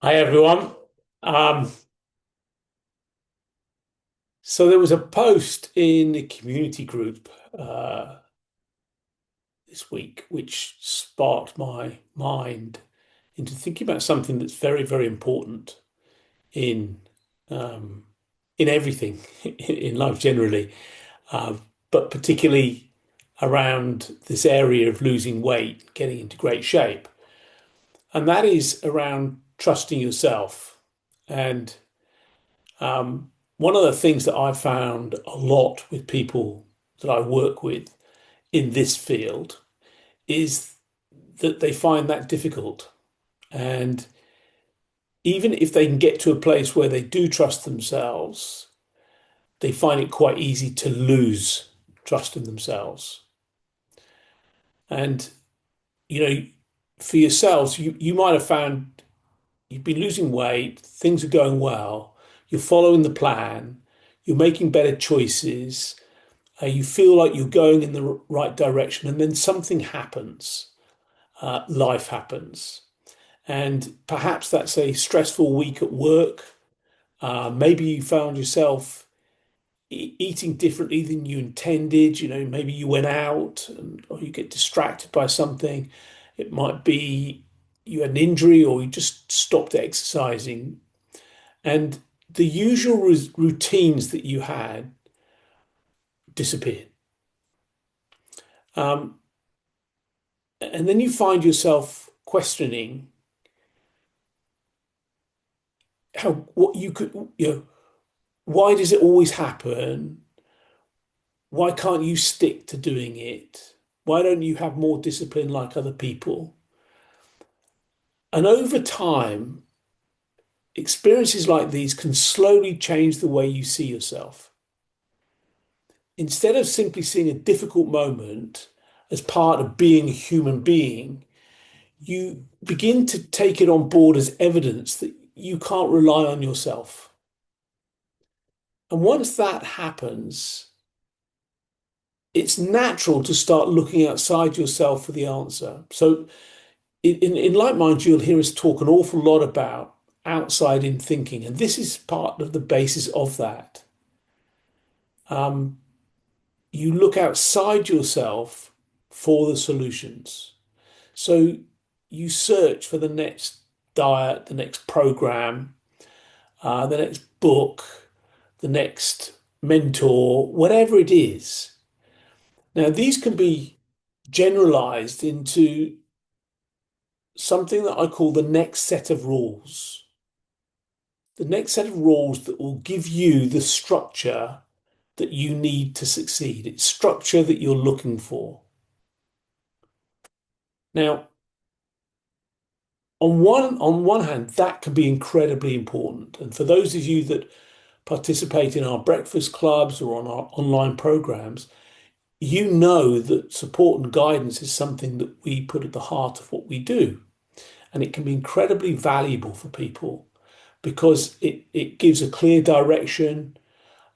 Hi everyone. Um, so there was a post in the community group this week which sparked my mind into thinking about something that's very, very important in um, in everything in life generally, uh, but particularly around this area of losing weight, getting into great shape, and that is around trusting yourself. And one of the things that I found a lot with people that I work with in this field is that they find that difficult. And even if they can get to a place where they do trust themselves, they find it quite easy to lose trust in themselves. And, you know, for yourselves, you might have found you've been losing weight, things are going well, you're following the plan, you're making better choices, you feel like you're going in the right direction, and then something happens. Life happens. And perhaps that's a stressful week at work. Maybe you found yourself eating differently than you intended. Maybe you went out or you get distracted by something. It might be you had an injury or you just stopped exercising. And the usual routines that you had disappeared. Um, and then you find yourself questioning how what you could why does it always happen? Why can't you stick to doing it? Why don't you have more discipline like other people? And over time, experiences like these can slowly change the way you see yourself. Instead of simply seeing a difficult moment as part of being a human being, you begin to take it on board as evidence that you can't rely on yourself. And once that happens, it's natural to start looking outside yourself for the answer. So, in Like Mind, you'll hear us talk an awful lot about outside in thinking, and this is part of the basis of that. Um, you look outside yourself for the solutions. So, you search for the next diet, the next program, the next book, the next mentor, whatever it is. Now, these can be generalized into something that I call the next set of rules. The next set of rules that will give you the structure that you need to succeed. It's structure that you're looking for. Now, on one hand, that can be incredibly important. And for those of you that participate in our breakfast clubs or on our online programs, you know that support and guidance is something that we put at the heart of what we do. And it can be incredibly valuable for people because it gives a clear direction,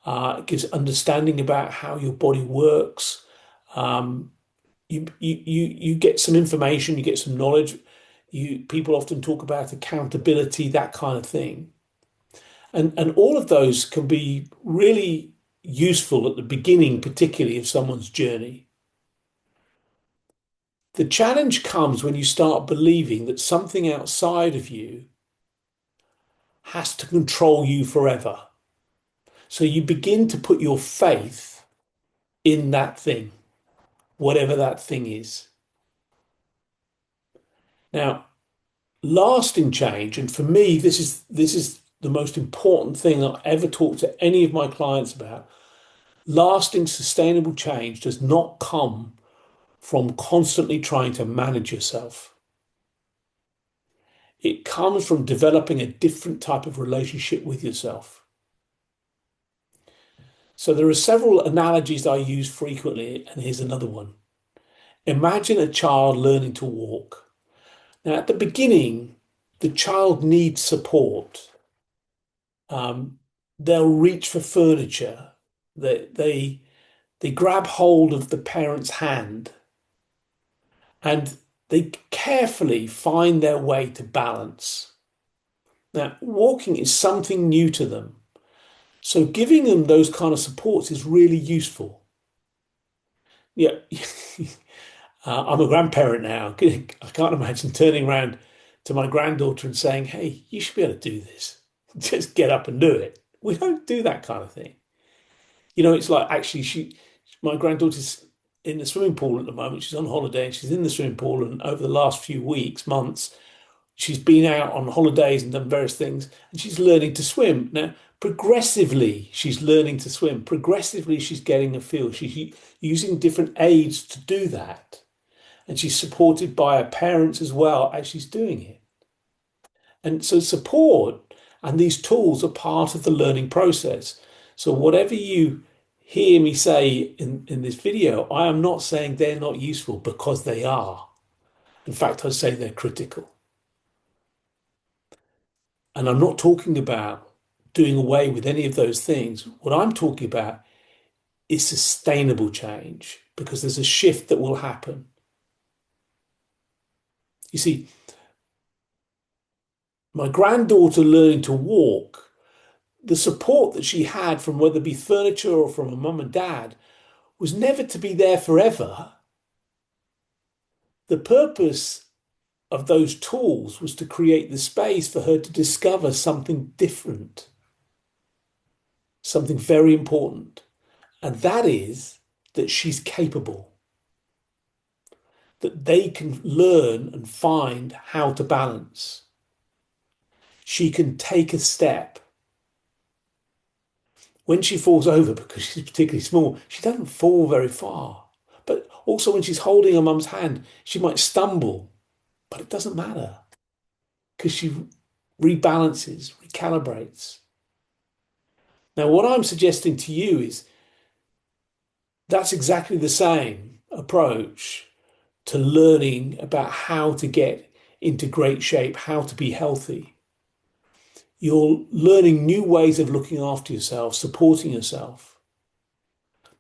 it gives understanding about how your body works. Um, you get some information, you get some knowledge. People often talk about accountability, that kind of thing. And all of those can be really useful at the beginning, particularly of someone's journey. The challenge comes when you start believing that something outside of you has to control you forever. So you begin to put your faith in that thing, whatever that thing is. Now, lasting change, and for me, this is the most important thing I ever talk to any of my clients about. Lasting, sustainable change does not come from constantly trying to manage yourself. It comes from developing a different type of relationship with yourself. So there are several analogies I use frequently, and here's another one. Imagine a child learning to walk. Now, at the beginning, the child needs support. Um, they'll reach for furniture. They grab hold of the parent's hand and they carefully find their way to balance. Now, walking is something new to them. So giving them those kind of supports is really useful. Yeah, I'm a grandparent now. I can't imagine turning around to my granddaughter and saying, "Hey, you should be able to do this. Just get up and do it." We don't do that kind of thing. It's like actually my granddaughter's in the swimming pool at the moment. She's on holiday and she's in the swimming pool. And over the last few weeks, months, she's been out on holidays and done various things, and she's learning to swim. Now, progressively, she's learning to swim. Progressively, she's getting a feel. She's using different aids to do that. And she's supported by her parents as well as she's doing it. And so support and these tools are part of the learning process. So whatever you hear me say in this video, I am not saying they're not useful, because they are. In fact, I say they're critical. And I'm not talking about doing away with any of those things. What I'm talking about is sustainable change, because there's a shift that will happen. You see, my granddaughter learning to walk, the support that she had from whether it be furniture or from her mum and dad was never to be there forever. The purpose of those tools was to create the space for her to discover something different, something very important. And that is that she's capable, that they can learn and find how to balance. She can take a step. When she falls over, because she's particularly small, she doesn't fall very far. But also when she's holding her mum's hand, she might stumble, but it doesn't matter because she rebalances, recalibrates. Now, what I'm suggesting to you is that's exactly the same approach to learning about how to get into great shape, how to be healthy. You're learning new ways of looking after yourself, supporting yourself.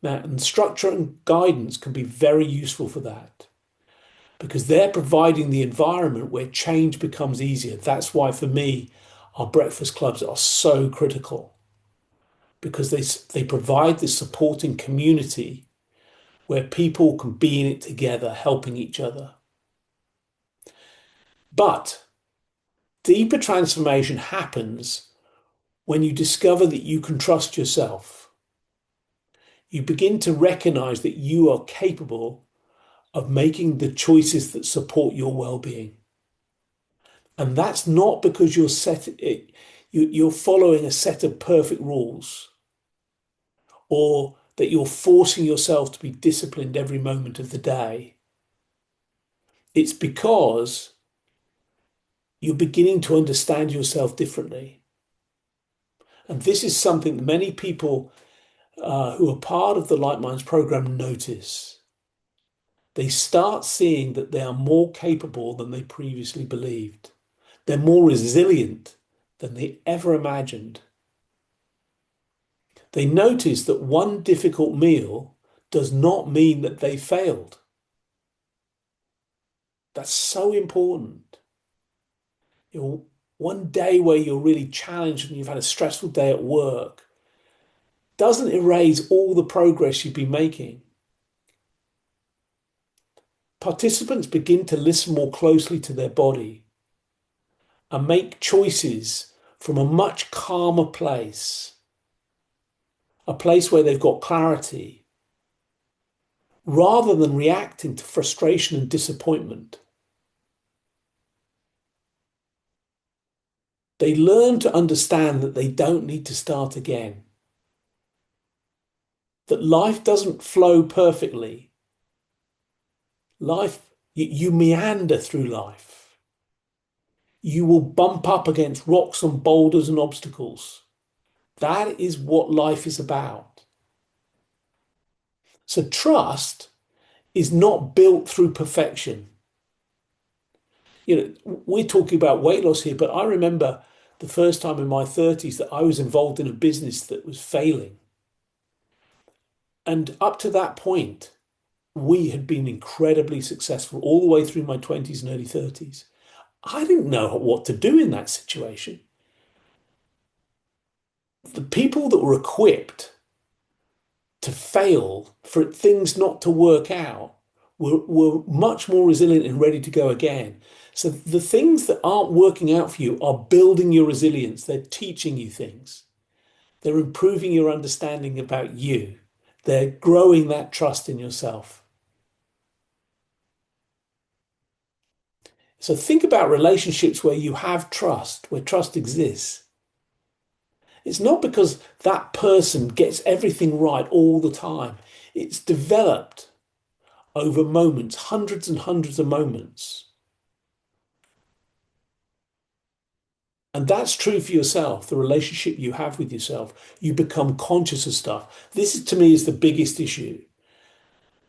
Now, and structure and guidance can be very useful for that, because they're providing the environment where change becomes easier. That's why, for me, our breakfast clubs are so critical, because they provide this supporting community where people can be in it together, helping each other. But deeper transformation happens when you discover that you can trust yourself. You begin to recognize that you are capable of making the choices that support your well-being. And that's not because you're following a set of perfect rules, or that you're forcing yourself to be disciplined every moment of the day. It's because you're beginning to understand yourself differently. And this is something that many people who are part of the Light Minds program notice. They start seeing that they are more capable than they previously believed. They're more resilient than they ever imagined. They notice that one difficult meal does not mean that they failed. That's so important. One day where you're really challenged and you've had a stressful day at work doesn't erase all the progress you've been making. Participants begin to listen more closely to their body and make choices from a much calmer place, a place where they've got clarity, rather than reacting to frustration and disappointment. They learn to understand that they don't need to start again, that life doesn't flow perfectly. You meander through life. You will bump up against rocks and boulders and obstacles. That is what life is about. So trust is not built through perfection. We're talking about weight loss here, but I remember the first time in my 30s that I was involved in a business that was failing. And up to that point, we had been incredibly successful all the way through my 20s and early 30s. I didn't know what to do in that situation. The people that were equipped to fail, for things not to work out, were much more resilient and ready to go again. So the things that aren't working out for you are building your resilience. They're teaching you things. They're improving your understanding about you. They're growing that trust in yourself. So think about relationships where you have trust, where trust exists. It's not because that person gets everything right all the time. It's developed over moments, hundreds and hundreds of moments. And that's true for yourself, the relationship you have with yourself. You become conscious of stuff. This is, to me, is the biggest issue,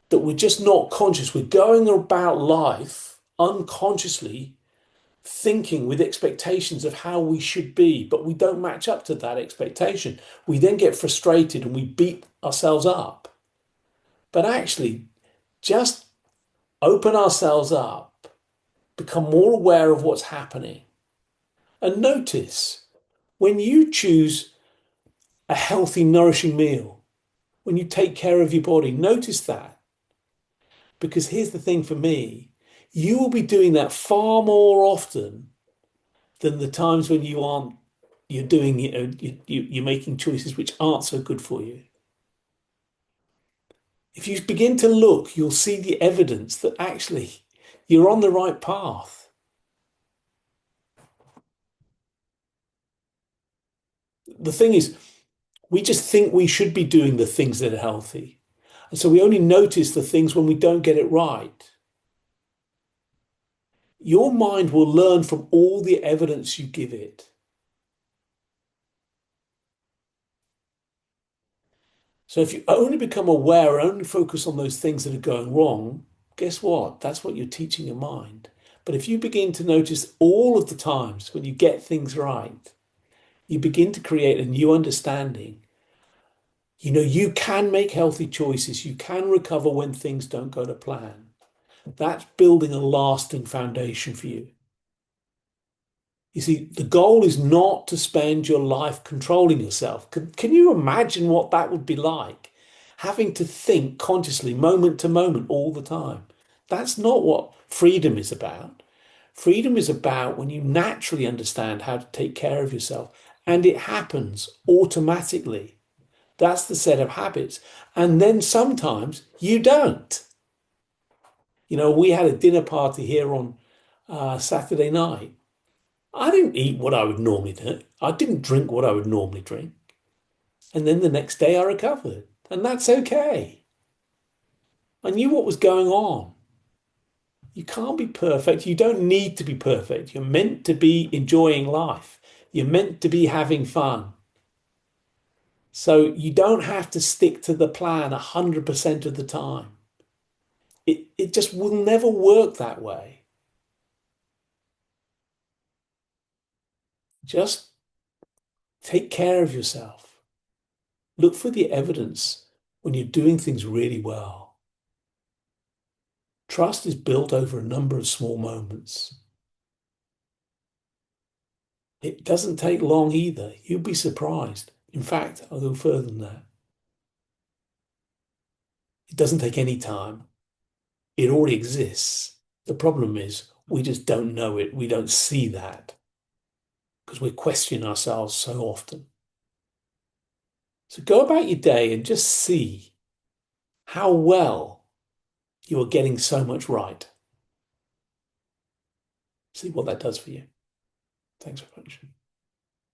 that we're just not conscious. We're going about life unconsciously thinking with expectations of how we should be, but we don't match up to that expectation. We then get frustrated and we beat ourselves up. But actually, just open ourselves up, become more aware of what's happening, and notice when you choose a healthy, nourishing meal, when you take care of your body, notice that. Because here's the thing for me, you will be doing that far more often than the times when you aren't, you're doing, you're making choices which aren't so good for you. If you begin to look, you'll see the evidence that actually you're on the right path. The thing is, we just think we should be doing the things that are healthy. And so we only notice the things when we don't get it right. Your mind will learn from all the evidence you give it. So if you only become aware and only focus on those things that are going wrong, guess what? That's what you're teaching your mind. But if you begin to notice all of the times when you get things right, you begin to create a new understanding. You know, you can make healthy choices. You can recover when things don't go to plan. That's building a lasting foundation for you. You see, the goal is not to spend your life controlling yourself. Can you imagine what that would be like? Having to think consciously, moment to moment, all the time. That's not what freedom is about. Freedom is about when you naturally understand how to take care of yourself, and it happens automatically. That's the set of habits. And then sometimes you don't. You know, we had a dinner party here on Saturday night. I didn't eat what I would normally do. I didn't drink what I would normally drink. And then the next day I recovered. And that's okay. I knew what was going on. You can't be perfect. You don't need to be perfect. You're meant to be enjoying life. You're meant to be having fun. So you don't have to stick to the plan 100% of the time. It just will never work that way. Just take care of yourself. Look for the evidence when you're doing things really well. Trust is built over a number of small moments. It doesn't take long either. You'll be surprised. In fact, I'll go further than that. It doesn't take any time. It already exists. The problem is we just don't know it. We don't see that because we question ourselves so often. So go about your day and just see how well you are getting so much right. See what that does for you. Thanks very much.